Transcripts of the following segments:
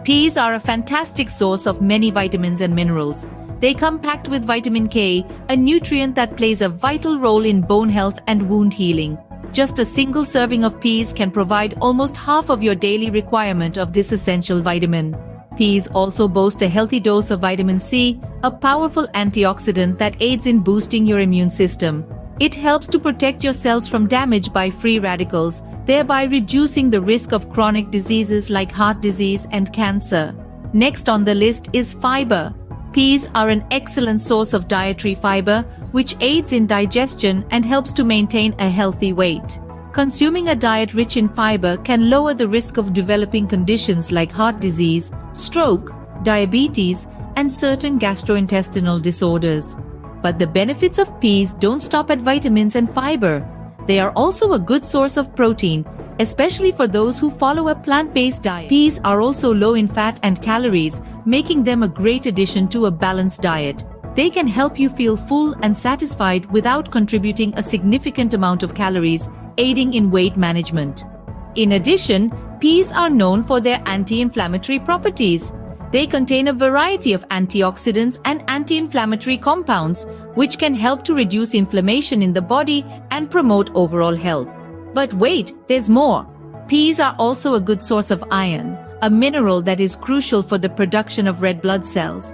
Peas are a fantastic source of many vitamins and minerals. They come packed with vitamin K, a nutrient that plays a vital role in bone health and wound healing. Just a single serving of peas can provide almost half of your daily requirement of this essential vitamin. Peas also boast a healthy dose of vitamin C, a powerful antioxidant that aids in boosting your immune system. It helps to protect your cells from damage by free radicals, thereby reducing the risk of chronic diseases like heart disease and cancer. Next on the list is fiber. Peas are an excellent source of dietary fiber, which aids in digestion and helps to maintain a healthy weight. Consuming a diet rich in fiber can lower the risk of developing conditions like heart disease, stroke, diabetes, and certain gastrointestinal disorders. But the benefits of peas don't stop at vitamins and fiber. They are also a good source of protein, especially for those who follow a plant-based diet. Peas are also low in fat and calories, making them a great addition to a balanced diet. They can help you feel full and satisfied without contributing a significant amount of calories, aiding in weight management. In addition, peas are known for their anti-inflammatory properties. They contain a variety of antioxidants and anti-inflammatory compounds, which can help to reduce inflammation in the body and promote overall health. But wait, there's more. Peas are also a good source of iron, a mineral that is crucial for the production of red blood cells.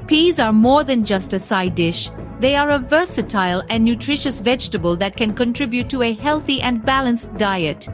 Peas are more than just a side dish. They are a versatile and nutritious vegetable that can contribute to a healthy and balanced diet.